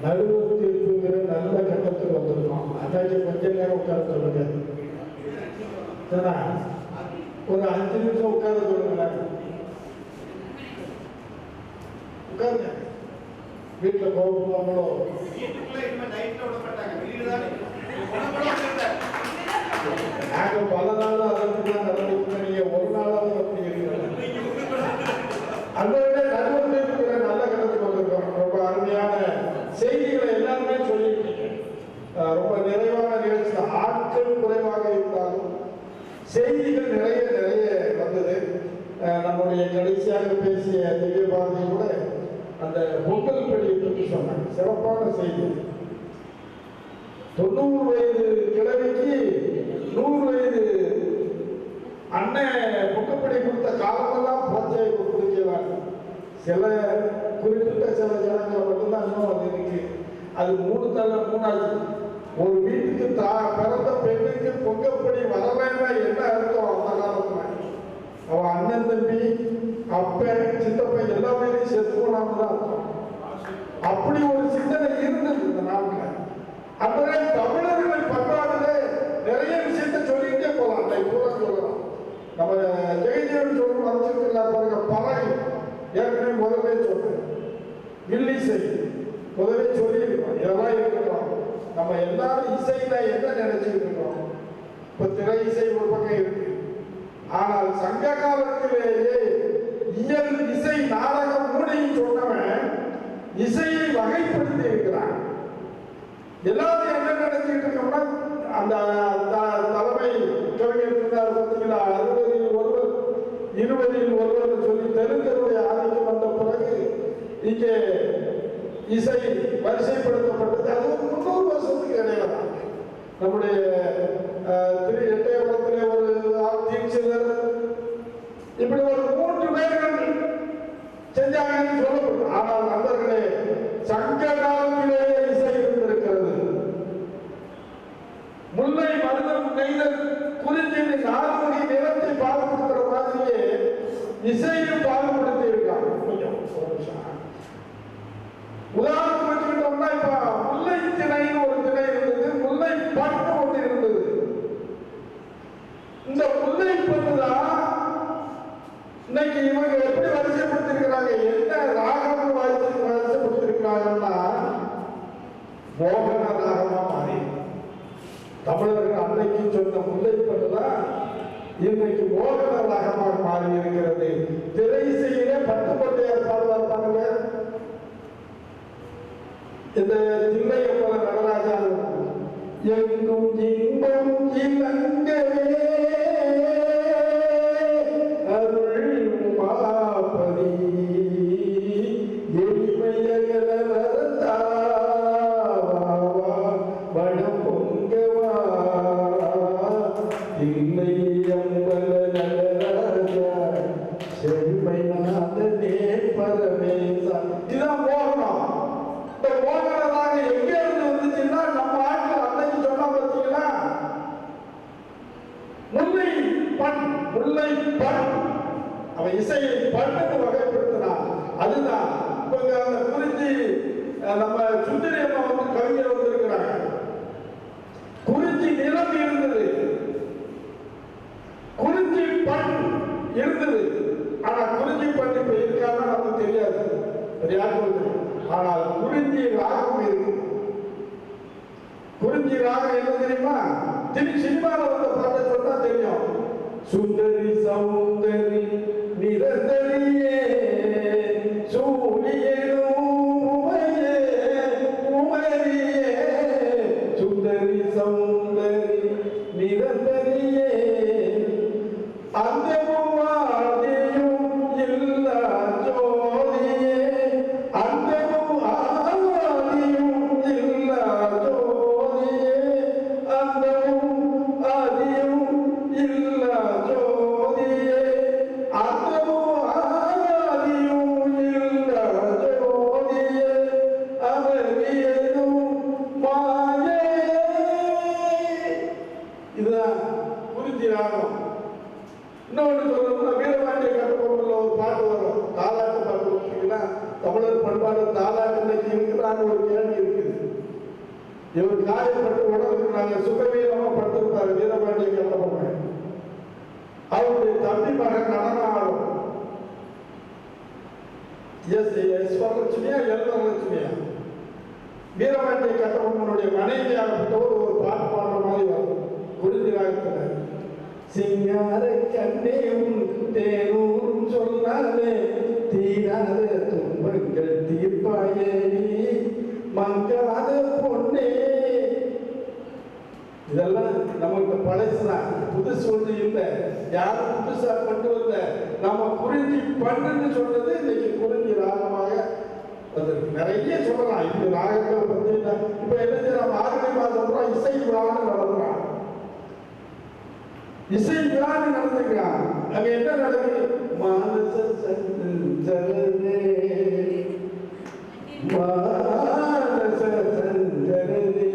நடுவர் தீர்ப்புங்கிற நல்ல கட்டத்துக்கு வந்திருக்கோம். அதாச்சும் கொஞ்ச நேரம் உட்கார சொல்லுங்க. ஒரு 5 நிமிஷம் உட்கார சொல்லுங்களேன். உட்காருங்க. வீட்டில் கோபமாங்களோ நாங்க பல நாள் அதற்கு தான் நடந்துட்டு நீங்க ஒரு நாளாவது அப்படி இருக்கிறீங்க. அதை விட நடுவர்களுக்கு நல்ல கட்டத்துக்கு வந்திருக்கோம். ரொம்ப அருமையான செய்திகளை எல்லாருமே சொல்லியிருக்கீங்க. ரொம்ப நிறைவான நிகழ்ச்சி. ஆட்கள் குறைவாக இருந்தாலும் செய்திகள் நிறைய நிறைய வந்தது. நம்முடைய கடைசியாக பேசிய திவ்ய பாரதி கூட அந்த பொங்கல் பள்ளியை பற்றி சொன்னாங்க. சிறப்பான செய்தி. 90 வயது கிழவிக்கு 100 வயது அண்ணன் பொங்கப்படி கொடுத்த காலமெல்லாம் போச்சை குடிக்கிறாங்க. சில குறிப்பிட்ட சில ஜனங்களை மட்டும்தான் இன்னும் அது இருக்கு. அது 3 ஒரு வீட்டுக்கு பிறந்த பெண்ணுக்கு பொங்கப்படி வரலைன்னா என்ன அர்த்தம்? அந்த காலத்துல அவன் அண்ணன் தம்பி அப்பன் சித்தப்பன் எல்லாமே செத்து போனான்னு தான் அர்த்தம். அப்படி ஒரு சிந்தனை இருந்தது இந்த நாட்டில். அப்படியே தமிழர்கள் பண்பாடுல நிறைய விஷயத்த சொல்லிட்டே போகலாம். பூரா சொல்லலாம். நம்ம ஜெயஜீவன் சொல்ல மறைச்சிருக்கிறார் பாருங்க. பறவை ஏற்கனவே முதலே சொல்றேன். வில்லிசை முதலே சொல்லியிருக்கோம். இதெல்லாம் இருக்கட்டும். நம்ம எல்லாரும் இசையில என்ன நினைச்சுக்கிட்டு இருக்கோம்? இப்ப திரை இசை ஒரு பக்கம் இருக்கு. ஆனால் சங்க காலத்திலேயே இயல் இசை நாடகம் மூணையும் சொன்னவன் இசையை வகைப்படுத்தி இருக்கிறான். எல்லாரும் என்ன நினைச்சுக்கிட்டு இருக்கோம்னா அந்த தலைமை கவிஞர் இருந்தார் பார்த்தீங்களா, 60இல் ஒருவர் 20இல் ஒருவர் சொல்லி தெலுங்கருடைய ஆதிக்கம் வந்த பிறகு இங்கே இசை வரிசைப்படுத்தப்பட்டது. அது 300 வருஷத்துக்கு இடையில தான். நம்முடைய எட்டயபுரத்திலே ஒரு தீட்சிதர் இப்படி ஒரு 3 பேர்கள் செஞ்சாங்கன்னு சொல்லப்படும். ஆனால் நண்பர்களே, சங்க காலத்திலேயே இசை இருந்திருக்கிறது. முல்லை மருதம் நெய்தல் குறிஞ்சி நான்கு நிலத்தை பாடுபடுத்துற மாதிரியே இசையும் பாடுபடுத்தி இருக்காங்க. கொஞ்சம் உதாரணம் வச்சுக்கிட்டோம்னா, இப்ப முல்லை திணைன்னு ஒரு திணை இருந்தது, முல்லை பட்டு ஒன்று இருந்தது. இந்த முல்லை பட்டுதான் இன்னைக்கு இவங்க எப்படி வரிசைப்படுத்திருக்கிறாங்க, என்ன ராகம் வரிசைப்படுத்திருக்கிறாங்கன்னா மோகன ராகமா மாறி. தமிழர்கள் அன்னைக்கு சொன்ன முல்லை பட்டுதான் இன்றைக்கு மோகன ராகமாக மாறி இருக்கிறது. திரை இசையிலே பட்டுக்கோட்டையார் பாடுவார் பாருங்க. இந்த தில்லையப்பல நடராஜா எங்கும் இன்பம் இலங்கவே அருள் மாபதி எளிமையகல வரத்தாவா வடம் பொங்கவா தில்லை அம்பல நடராஜா செழுமைநாதனே பரமேசா. இதான் மோகனம். இந்த மோகனமாக எங்க இருந்து வந்துச்சுன்னா, நம்ம ஆட்கள் அன்னைக்கு சொன்னா பார்த்தீங்களா, முல்லை பண் முல்லை பண் அவன் இசையை பண்ணுக்கு வகைப்படுத்தினான். அதுதான் இப்ப அந்த குறிஞ்சி நம்ம சுந்தரி அம்மா வந்து கவிஞர் வந்திருக்கிறாங்க. குறிஞ்சி நிலம் இருந்தது, குறிஞ்சி பண் இருந்தது. ஆனா குறிஞ்சி பண் இப்ப இருக்கான்னு நமக்கு தெரியாது. ஆனால் குறிஞ்சி ராகம் இருக்கு. குறிஞ்சி ராகம் என்ன தெரியுமா? சினிமாவில் வந்த பாட்டை சொன்னா தெரியும். சுந்தரி சௌந்தரி நிரந்தரியே சூரியனும் உமையே சுந்தரி சௌந்தரி நிரந்தரியே அந்த ஆதியும் இல்ல ஜோதியே அந்த இவர் காயப்பட்டு உடலுக்கு நாங்கள் சுகவீனமா படுத்திருப்பாரு வீரபாண்டிய கட்டபொம்மன். அவருடைய தம்பி மகன் நடனம் வரலட்சுமியா வரலட்சுமியா வீரபாண்டிய கட்டபொம்மனுடைய மனைவியாகப்பட்டவர் ஒரு பாட்டு பாடுற மாதிரி வரும் குறிஞ்சி ராகத்துல. சிங்கார கண்ணே தேனூரும் சொன்னாலே தீராத துன்பங்கள் தீர்ப்பாயே மங்காத பொண்ணே. இதெல்லாம் நமக்கு பழசுதான், புதுசு ஒன்று இல்லை. யாரும் புதுசா கொண்டு வந்த நம்ம குறிஞ்சி பண்ணுன்னு சொல்றது இன்னைக்கு குறிஞ்சி ராகமாக வந்திருக்கு. நிறைய சொல்லலாம். இப்ப ராகங்கள் பார்த்தீங்கன்னா இப்ப என்ன செய்யலாம், ஆறுமை மாதம் இசை விழான்னு நடத்துறான். இசை விழான்னு நடந்துக்கிறான். அங்க என்ன நடக்குது, மானச சஞ்சரனே மானச சஞ்சரனே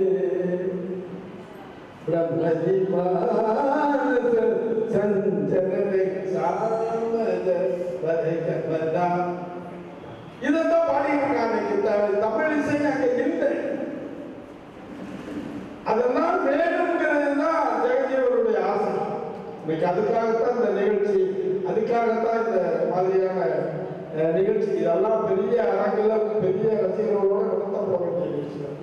பிரம்மதி மானச சஞ்சரனே சாமத வரைகபதா. இதெல்லாம் பாடியிருக்காங்க. தமிழ் இசை அங்க இல்லை. அதெல்லாம் வேணுங்கிறது தான் ஜெகஜீவனுடைய ஆசை. இன்னைக்கு அதுக்காகத்தான் இந்த நிகழ்ச்சி, அதுக்காகத்தான் இந்த மாதிரியான நிகழ்ச்சி. இதெல்லாம் பெரிய அரங்குல பெரிய ரசிகர்களோட நடத்த போக வேண்டிய நிகழ்ச்சிகள்.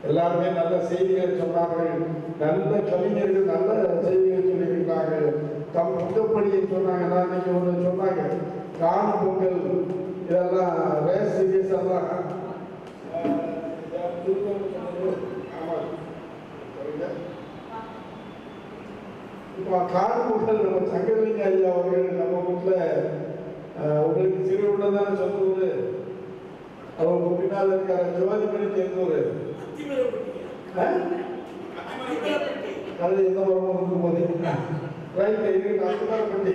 எல்லாருமே நல்ல செய்திகள் சொன்னார்கள், நல்ல கவிஞர்கள் நல்ல செய்திகள் சொல்லியிருக்கிறார்கள். தம் புத்தப்படியை சொன்னாங்க. நான் இன்னைக்கு ஒன்று சொன்னாங்க, காணும் பொங்கல் இதெல்லாம் ரேஸ் சீரியஸ் எல்லாம் இப்போ காணும் பொங்கல் நம்ம சங்கரலிங்க ஐயா அவர்கள் நம்ம வீட்டில் உங்களுக்கு சிறு உள்ளதான சொன்னது. அவங்க பின்னால் இருக்கிற ஜோதிமணி தெரிந்தவர் அது எந்த வரமும் இருக்கும்போது ரைட் இருக்கு.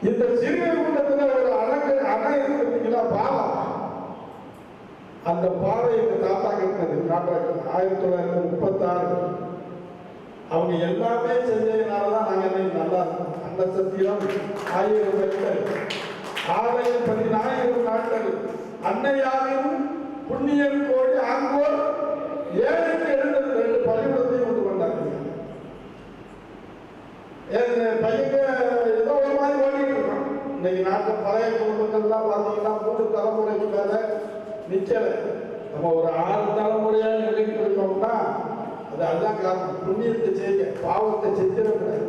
இந்த சிறு கூட்டத்தில் ஒரு அணை பார்த்தீங்களா, பாலம். அந்த பாதை எங்க தாத்தா கட்டினது கான்ட்ராக்ட் 1936. அவங்க எல்லாமே செஞ்சதுனாலதான் நாங்க இன்னைக்கு நல்லா இருக்கோம். அந்த சத்தியம் 1000 பெண்கள், 1000 நாட்கள், அன்னையாவின் புண்ணியன் கோடி ஆங்கோர் 772 பள்ளிக்கூடத்தையும் கொண்டு வந்தாங்க. பையங்க ஏதோ ஒரு மாதிரி ஓடிட்டு இருக்கான். இன்னைக்கு நாட்டில் பழைய குடும்பங்கள்லாம் பார்த்தீங்கன்னா 3 தலைமுறைக்கு மேல நிக்கல. நம்ம ஒரு 6 தலைமுறையா நிலைக்கு இருக்கோம்னா அதுதான் காரணம். புண்ணியத்தை செய்ய, பாவத்தை செஞ்சிடக்கூடாது.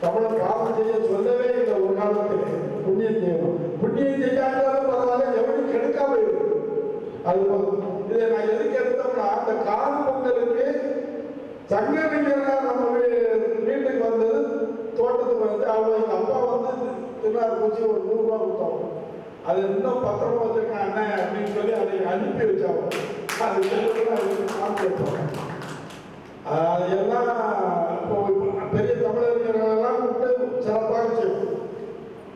தமிழ் பாவம் செய்ய சொல்லவே இல்லை ஒரு காலத்துல. புண்ணியம் செய்யணும். புண்ணியம் செய்யாட்டாலும் பரவாயில்ல, எவனும் கெடுக்காம இருக்கு. அது இதை நான் எதுக்கு எடுத்தோம்னா, அந்த காணும் பொங்கலுக்கு சங்கரலிங்கனா நம்ம வீட்டுக்கு வந்தது, தோட்டத்துக்கு வந்து அவங்க எங்க அப்பா வந்து திருநாள் பூச்சி ஒரு 100 ரூபா கொடுத்தாங்க. அது இன்னும் பத்திரமா வச்சிருக்கேன் அண்ணன் அப்படின்னு சொல்லி அதை அனுப்பி வச்சாங்க. அது காமிச்சு வச்சோம். அது எல்லாம் இப்போ பெரிய தமிழர்களெல்லாம் கூப்பிட்டு சிறப்பாக செய்வோம்.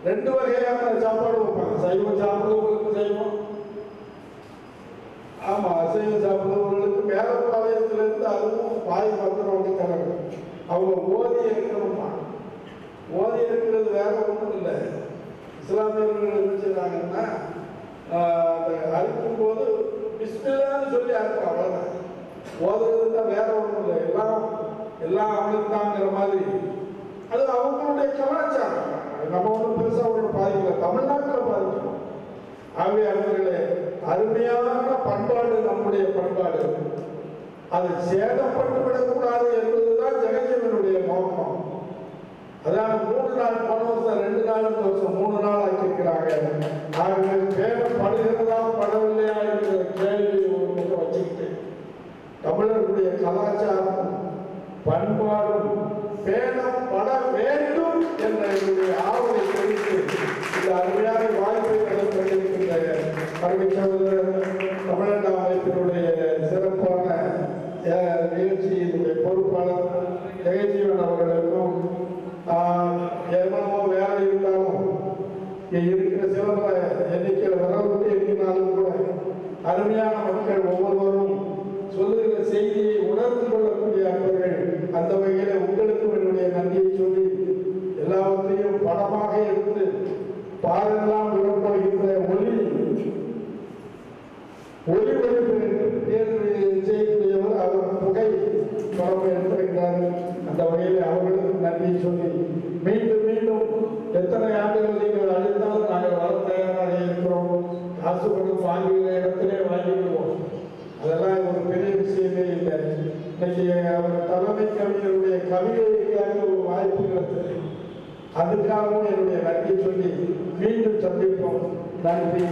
2 வகையான சாப்பாடு வைப்பாங்க. சைவம் சாப்பிடுறவங்களுக்கு சைவம், ஆமா அசைவம் சாப்பிடுறவங்களுக்கு மேலப்பாளையத்திலிருந்து அதுவும் வாய் பத்திரம் தராங்க. அவங்க ஓதி இருக்கணுமா. ஓதி இருக்கிறது வேற ஒன்றும் இல்லை. இஸ்லாமியர்கள் என்ன செய்றாங்கன்னா, அறுக்கும் போது பிஸ்மில்லான்னு சொல்லி அறுக்கும், அவ்வளவுதான். ஓதுறது தான், வேற ஒன்றும் இல்லை. எல்லாம் அவனுக்கு தாங்கிற மாதிரி. அது அவங்களுடைய கலாச்சாரம். நம்ம ஒன்றும் பெருசா ஒன்றும் பாதிக்கல, தமிழ்நாட்டில் பாதிக்கணும். ஆகவே அவர்களே, அருமையான பண்பாடு நம்முடைய பண்பாடு. அது சேதப்பட்டு விடக்கூடாது என்பதுதான் ஜெகஜீவனுடைய நோக்கம். அதான் 3 நாள் போன வருஷம் 2 நாள், இந்த வருஷம் 3 நாள் ஆக்கியிருக்கிறாங்க. ஆகவே பேணப்படுகிறதா படவில்லையா என்கிற கேள்வி ஒரு பக்கம் வச்சுக்கிட்டு, தமிழர்களுடைய கலாச்சாரம் பண்பாடும் பேணப்பட வேண்டும் என்ற என்னுடைய ஆவலை தெரிவித்து இந்த அருமையான வாய்ப்பை நடைபெற்றிருக்கின்ற அருமை சகோதரர் தமிழ்நாடு அமைப்பினுடைய சிறப்பான நிகழ்ச்சியினுடைய பொறுப்பாளர் ஜெகஜீவன் அவர்களுக்கும், எவ்வளவோ வேலை இருந்தாலும் இருக்கிற சிறந்த எண்ணிக்கையில் வரவிட்டு எண்ணினாலும் கூட அருமையான மக்கள் ஒவ்வொருவரும் சொல்லுகிற செய்தியை உணர்ந்து கொள்ளக்கூடிய அன்பர்கள். அந்த வகையில் உங்களுக்கும் என்னுடைய நன்றியை சொல்லி, எல்லாவற்றையும் படமாக எடுத்து பாரெல்லாம் விடப்படுகின்ற ஒளி ஒளிபரப்பு தேர்வு செய்து படம் எடுத்திருக்கிறார்கள். அந்த வகையில் அவர்களுக்கும் நன்றி சொல்லி மீண்டும் மீண்டும் எத்தனை ஆண்டுகள் நீங்கள் அழிந்தாலும் நாங்கள் வர தயாராக இருக்கிறோம். காசு கொடுத்து வாங்குகிற இடத்திலே வாங்கிவிடுவோம். அதெல்லாம் ஒரு பெரிய விஷயமே இல்லை. இன்னைக்கு அவர் தலைமை கவிஞருடைய கவிதைக்காக ஒரு வாய்ப்பு கிடைத்தது. அதுக்காகவும் என்னுடைய நன்றி சொல்லி மீண்டும் சந்திப்போம். நன்றி.